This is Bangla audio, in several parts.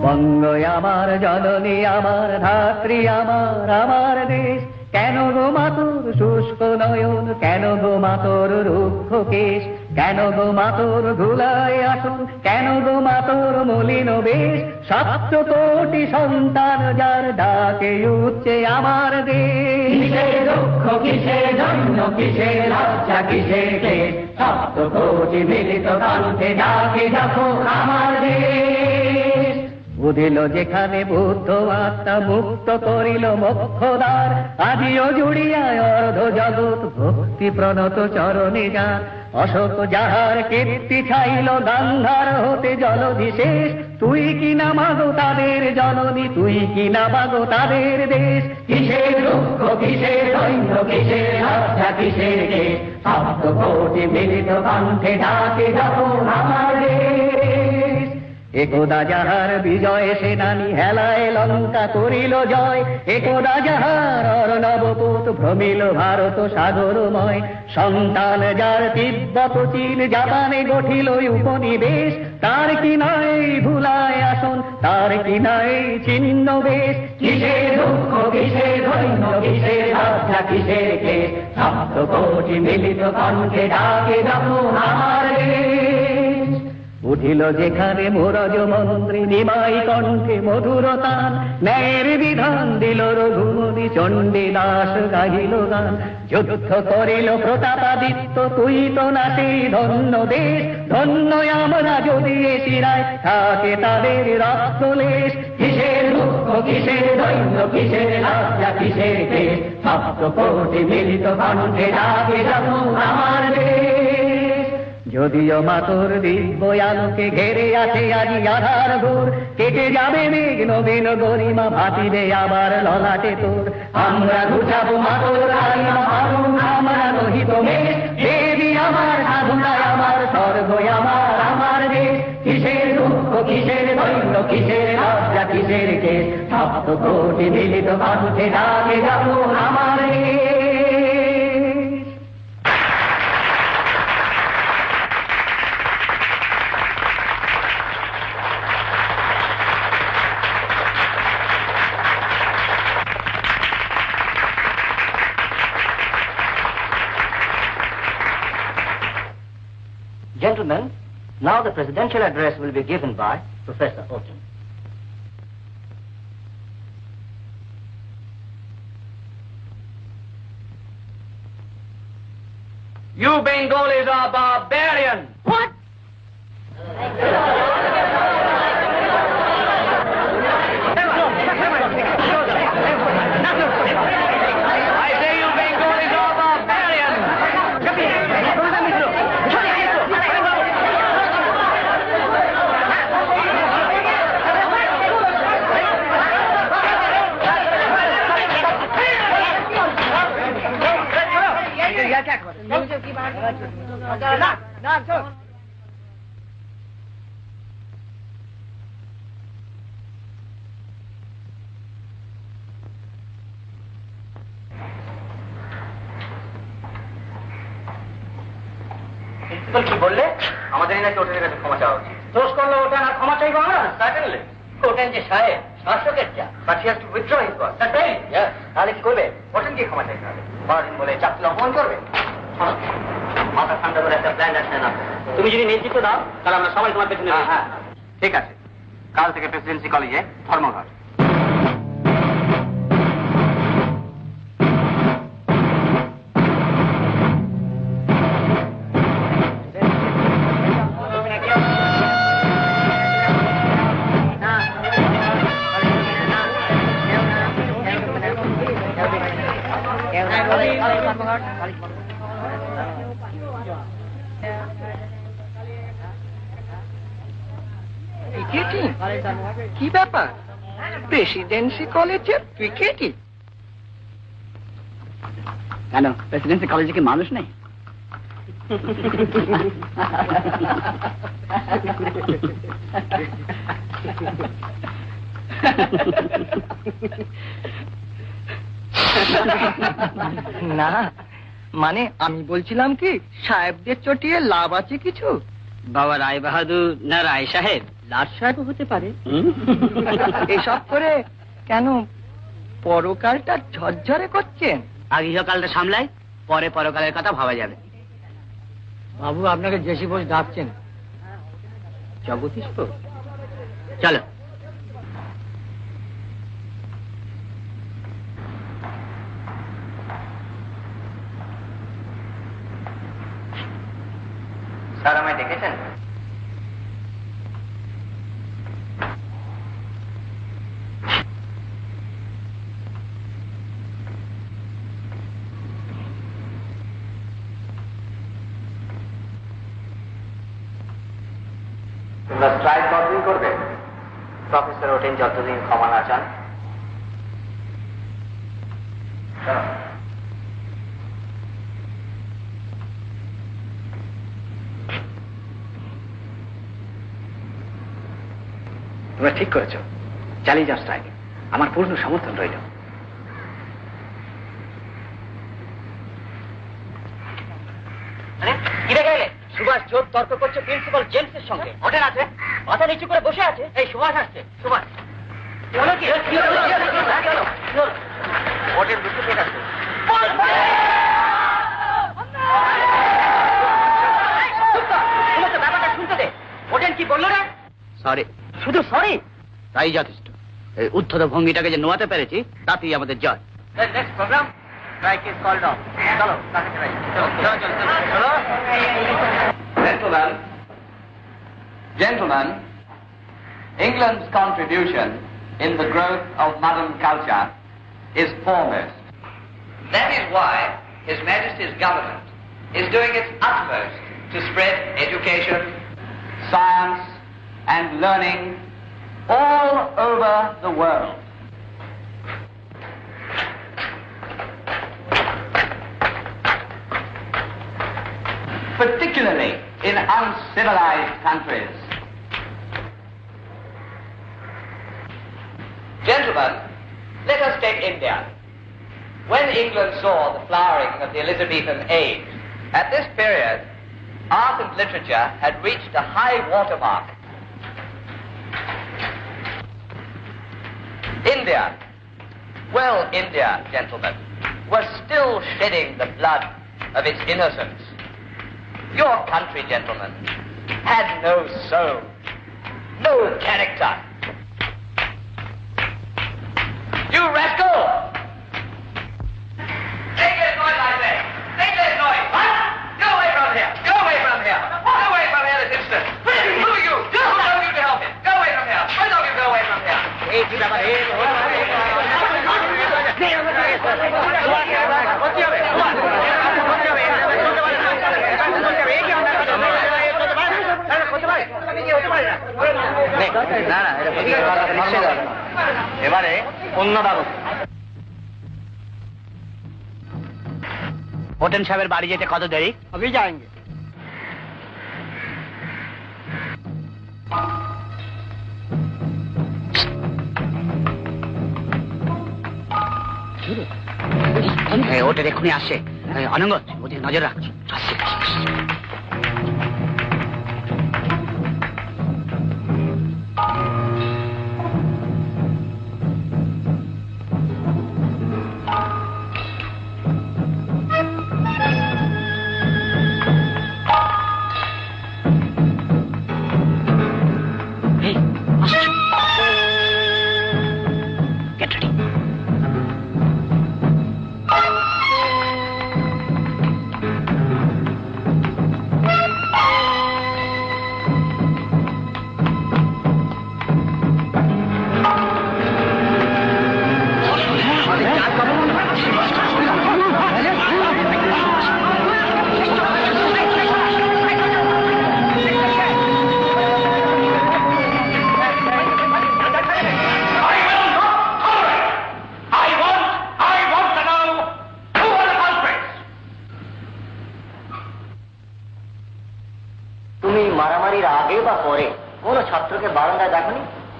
বঙ্গ আমার জননী আমার ধাত্রী আমার আমার দেশ, কেন গো মাতোর শুষ্ক নয়ন, কেন গো মাতোর রুক্ষ কেশ, কেন গো মাতোর ধুলায় আসন, কেন গো মাতোর মলিন বেশ, 7 কোটি সন্তান যার ডাকে উঠছে আমার দেশ। কিসের দুঃখ কিসের জন্য কিসের লজ্জা কিসের দেশ, 7 কোটি মিলিত কণ্ঠে ডাকে দেখো আমার দেশ। উদিল যেখানে বুদ্ধ আত্মা মুক্ত করিল মোক্ষদ্বার, আজিও জুড়িয়ায় অর্ধ জগৎ ভক্তি প্রণত চরণে যান। অশোক যাহার কীর্তি ছাইল গান্ধার হতে জলধিশেষ, তুই কি না মাগো তাদের জননী, তুই কি না মাগো তাদের দেশ। কিসের দুঃখ কিসের দৈন্য কিসের লজ্জা কিসের দেশ, 7 কোটি মিলিত কণ্ঠে ডাকে দেখো আমার দেশ। একদা যাহার বিজয় সেনানী হেলায় লঙ্কা করিল জয়, একদা যাহার অর্ণবপোত ভ্রমিল ভারত সাগরময়, সন্তান যার তিব্বত চীন জাপানে গঠিল উপনিবেশ, তার কি নাই ধুলায় আসন, তার কি নাই ছিন্ন বেশ। কিসের দুঃখ কিসের দৈন্য কিসের লজ্জা কিসের কেশ, 7 কোটি মিলিত কণ্ঠে ডাকে দেখো আমার দেশ। উঠিল যেখানে মুরজ মন্ত্রী নিমাই কণ্ঠে মধুর তান, ন্যায়ের বিধান দিল রঘুমণি চণ্ডী দাস গাহিল গান। যুদ্ধ করিল প্রতাপাদিত্য, তুই তো না সেই ধন্য দেশ, ধন্য আমরা যদি এ শিরায় থাকে তাদের রক্তলেশ। কিসের দুঃখ কিসের দৈন্য কিসের লজ্জা কিসের কেশ, 7 কোটি মিলিত কণ্ঠে ডাকে দেখো আমার দেশ। যদিও মাতোর দিব্য আলোকে ঘেরে আছে আজি আধার ঘোর, কেটে যাবে মেঘ নবীন গরিমা, ভাটিবে আবার ললাটে তোর। আমরা ঘুচাবো মাতোর কালিমা, মারুন আমরা রহিত মেষ, দেবী আমার সাধনায় আমার স্বর্গ আমার আমার দেশ। কিসের দুঃখ কিসের দৈন্য কিসের লজ্জা কিসের কেশ, 7 কোটি মিলিত কণ্ঠে ডাকে দেখো আমার দেশ। Gentlemen, now the presidential address will be given by Professor Otten. You Bengalis are barbarian. What? I say you Bengalis are barbarian. Principal কি বললে? আমাদের নাকি ওটার কাছে ক্ষমা চাওয়া উচিত। দোষ করলে ওটা আর ক্ষমা চাইবো আমরা? সার্টেনলি। ওটেন যে সাহেব শাসকের যা, but he has to withdraw his word. That's right. তাহলে কি করবে? ওটেন কি ক্ষমা চাইতে হবে? বড়দিন বলে চাকরি অপমান করবে? মাথা ঠান্ডা করে একটা প্ল্যান আছে না। তুমি যদি নেতৃত্ব দাও তাহলে আমরা সবাই তোমার পেছনে। হ্যাঁ ঠিক আছে, কাল থেকে প্রেসিডেন্সি কলেজে ধর্মঘট। কি ব্যাপার? প্রেসিডেন্সি কলেজে পিকেটিং? কেন প্রেসিডেন্সি কলেজে কি মানুষ নেই? না মানে আমি বলছিলাম কি, সাহেবদের চটিয়ে লাভ আছে কিছু? বাবা রায় বাহাদুর না রায় সাহেব লাট সাহেব হতে পারে। এসব করে কেন পরকালটা ঝরঝরে করছেন? আগে ইহকালটা সামলাই, পরে পরকালের কথা ভাবা যাবে। বাবু আপনাকে জেসি বোস ডাকছেন। জগদীশ বোস, চলো। স্যার আমায় ডেকেছেন? তোমরা স্ট্রাইক কতদিন করবে? প্রফেসর ওঠেন যতদিন ক্ষমা না চান। তোমরা ঠিক করেছ, চালিয়ে যাও স্ট্রাইক। আমার পূর্ণ সমর্থন রইল। কি দেখে এলে? সুভাষ জোর তর্ক করছে প্রিন্সিপাল জেমসের সঙ্গে। ওঠেন আছে, মাথা নিচু করে বসে আছে। এই সুভাষ আসছে। সুভাষ হলো কি? ওঠেন, দুটো পেট আছে। ব্যাপারটা শুনতে দে। ওঠেন কি বললো রে? সরি। শুধু সরি? তাই যথেষ্ট। এই উদ্ধত ভঙ্গিটাকে যে নোয়াতে পেরেছি তাতেই আমাদের জয়। Next programme strike is called off. চলো তাকে চলো চলো চলো। Gentlemen, England's contribution in the growth of modern culture is foremost. That is why His Majesty's government is doing its utmost to spread education, science and learning all over the world. Particularly in uncivilized countries. Gentlemen, let us take India. When England saw the flowering of the Elizabethan age, at this period, art and literature had reached a high watermark. India, gentlemen, was still shedding the blood of its innocents. Your country, gentlemen, had no soul, no character. You rascal! Take this noise, I say! Take this noise! What? Go away from here! Go away from here! Go away from here this instant! Who are you? Who told you to help him? Go away from here! Why don't you go away from here? এবারে অন্য ব্যবস্থা। হোটেন সাহেবের বাড়ি যেতে কত দেরি? अभी जाएंगे। ওটা এক্ষুনি আসে। অনঙ্গ, ওদের নজর রাখছি।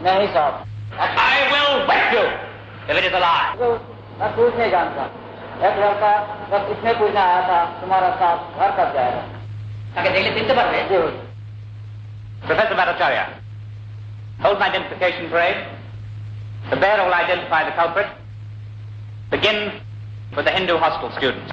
नहीं साहब। I will whip you if it is a lie. मैं कुछ नहीं जानता। एक लड़का जब इसमें पूछने आया था तुम्हारा साथ घर कब जाएगा? ताकि देखले चिंता पर है। Professor Bhattacharya, Hold an identification parade. The bearer will identify the culprit. Begin with the Hindu hostel students.